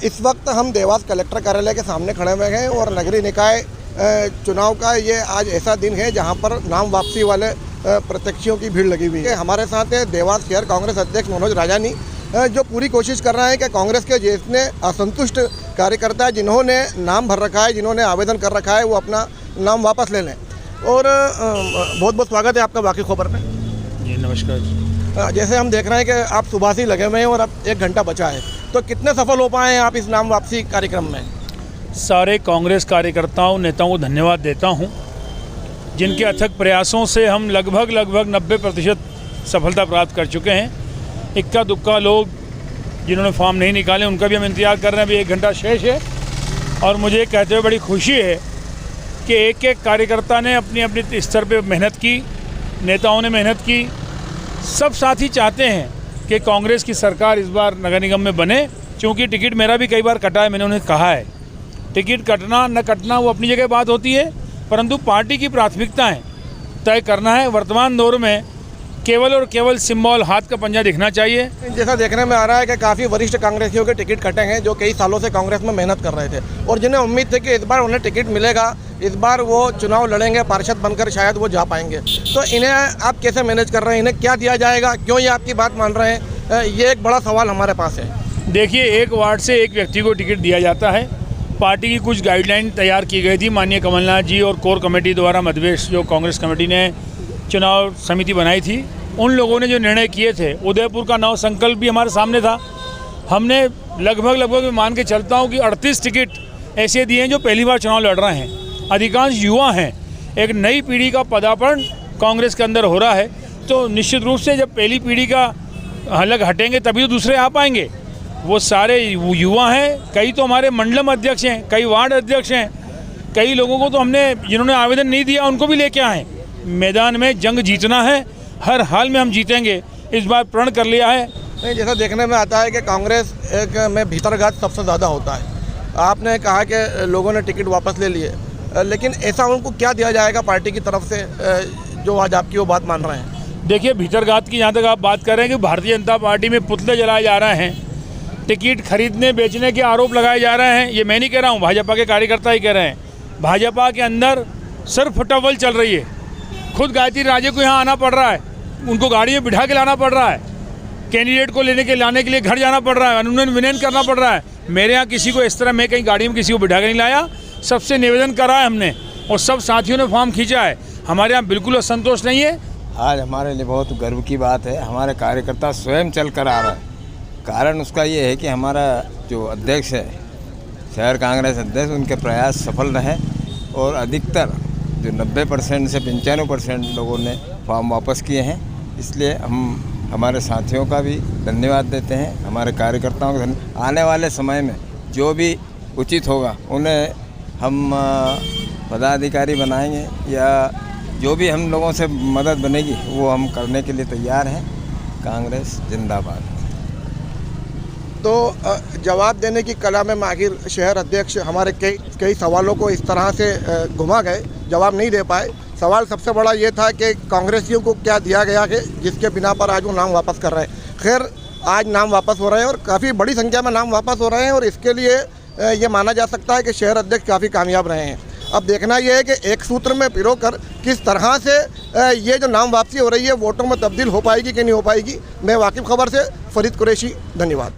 इस वक्त हम देवास कलेक्टर कार्यालय के सामने खड़े हुए हैं और नगरीय निकाय चुनाव का ये आज ऐसा दिन है जहां पर नाम वापसी वाले प्रत्याशियों की भीड़ लगी हुई है। हमारे साथ है देवास शहर कांग्रेस अध्यक्ष मनोज राजानी, जो पूरी कोशिश कर रहा है कि कांग्रेस के जितने असंतुष्ट कार्यकर्ता है, जिन्होंने नाम भर रखा है, जिन्होंने आवेदन कर रखा है, वो अपना नाम वापस ले लें। और बहुत बहुत स्वागत है आपका बाकी खबर में। जी नमस्कार। जैसे हम देख रहे हैं कि आप सुबह से लगे हुए हैं और अब 1 घंटा बचा है, तो कितने सफल हो पाए हैं आप इस नाम वापसी कार्यक्रम में? सारे कांग्रेस कार्यकर्ताओं नेताओं को धन्यवाद देता हूं, जिनके अथक प्रयासों से हम लगभग 90% सफलता प्राप्त कर चुके हैं। इक्का दुक्का लोग जिन्होंने फॉर्म नहीं निकाले उनका भी हम इंतजार कर रहे हैं। अभी 1 घंटा शेष है और मुझे कहते हुए बड़ी खुशी है कि एक कार्यकर्ता ने अपनी अपनी स्तर पे मेहनत की, नेताओं ने मेहनत की। सब साथी चाहते हैं कि कांग्रेस की सरकार इस बार नगर निगम में बने, क्योंकि टिकट मेरा भी कई बार कटा है। मैंने उन्हें कहा है टिकट कटना न कटना वो अपनी जगह बात होती है, परंतु पार्टी की प्राथमिकताएं तय करना है। वर्तमान दौर में केवल और केवल सिंबल, हाथ का पंजा दिखना चाहिए। जैसा देखने में आ रहा है कि काफ़ी वरिष्ठ कांग्रेसियों के टिकट कटे हैं, जो कई सालों से कांग्रेस में मेहनत कर रहे थे और जिन्हें उम्मीद थी कि इस बार उन्हें टिकट मिलेगा, इस बार वो चुनाव लड़ेंगे, पार्षद बनकर शायद वो जा पाएंगे। तो इन्हें आप कैसे मैनेज कर रहे हैं? इन्हें क्या दिया जाएगा? क्यों ये आपकी बात मान रहे हैं? ये एक बड़ा सवाल हमारे पास है। देखिए, एक वार्ड से एक व्यक्ति को टिकट दिया जाता है। पार्टी की कुछ गाइडलाइन तैयार की गई थी माननीय कमलनाथ जी और कोर कमेटी द्वारा, मध्यप्रदेश जो कांग्रेस कमेटी ने चुनाव समिति बनाई थी, उन लोगों ने जो निर्णय किए थे, उदयपुर का नव संकल्प भी हमारे सामने था। हमने लगभग मान के चलता हूँ कि 38 टिकट ऐसे दिए हैं जो पहली बार चुनाव लड़ रहे हैं। अधिकांश युवा हैं। एक नई पीढ़ी का पदार्पण कांग्रेस के अंदर हो रहा है, तो निश्चित रूप से जब पहली पीढ़ी का अलग हटेंगे तभी तो दूसरे आ पाएंगे। वो सारे युवा हैं, कई तो हमारे मंडलम अध्यक्ष हैं, कई वार्ड अध्यक्ष हैं, कई लोगों को तो हमने, जिन्होंने आवेदन नहीं दिया उनको भी लेके आए। मैदान में जंग जीतना है, हर हाल में हम जीतेंगे, इस बार प्रण कर लिया है। नहीं, जैसा देखने में आता है कि कांग्रेस में भीतरघात सबसे ज़्यादा होता है। आपने कहा कि लोगों ने टिकट वापस ले लिए, लेकिन ऐसा उनको क्या दिया जाएगा पार्टी की तरफ से जो आज आपकी वो बात मान रहे हैं? देखिए, भीतरघात की जहाँ तक आप बात कर रहे हैं कि भारतीय जनता पार्टी में पुतले जलाए जा रहे हैं, टिकट खरीदने बेचने के आरोप लगाए जा रहे हैं, ये मैं नहीं कह रहा हूँ, भाजपा के कार्यकर्ता ही कह रहे हैं। भाजपा के अंदर सिर्फ टवल चल रही है। खुद गायत्री राजे को यहाँ आना पड़ रहा है, उनको गाड़ी में बिठा के लाना पड़ रहा है, कैंडिडेट को लाने के लिए घर जाना पड़ रहा है, अनुनयन विनयन करना पड़ रहा है। मेरे यहाँ किसी को इस तरह, मैं कहीं गाड़ी में किसी को बिठा के नहीं लाया, सबसे निवेदन करा है हमने और सब साथियों ने फॉर्म खींचा है। हमारे यहाँ बिल्कुल असंतोष नहीं है। आज हमारे लिए बहुत गर्व की बात है, हमारे कार्यकर्ता स्वयं चल कर आ रहा है। कारण उसका ये है कि हमारा जो अध्यक्ष है, शहर कांग्रेस अध्यक्ष, उनके प्रयास सफल रहे और अधिकतर जो 90% से 95% लोगों ने फॉर्म वापस किए हैं। इसलिए हम हमारे साथियों का भी धन्यवाद देते हैं, हमारे कार्यकर्ताओं को। आने वाले समय में जो भी उचित होगा उन्हें हम पदाधिकारी बनाएंगे या जो भी हम लोगों से मदद बनेगी वो हम करने के लिए तैयार हैं। कांग्रेस जिंदाबाद। तो जवाब देने की कला में माहिर शहर अध्यक्ष हमारे कई सवालों को इस तरह से घुमा गए, जवाब नहीं दे पाए। सवाल सबसे बड़ा ये था कि कांग्रेसियों को क्या दिया गया है जिसके बिना पर आज वो नाम वापस कर रहे हैं। खैर, आज नाम वापस हो रहे हैं और काफ़ी बड़ी संख्या में नाम वापस हो रहे हैं और इसके लिए ये माना जा सकता है कि शहर अध्यक्ष काफ़ी कामयाब रहे हैं। अब देखना यह है कि एक सूत्र में पिरोकर किस तरह से ये जो नाम वापसी हो रही है वोटों में तब्दील हो पाएगी कि नहीं हो पाएगी। मैं वाकिफ खबर से फरीद कुरैशी, धन्यवाद।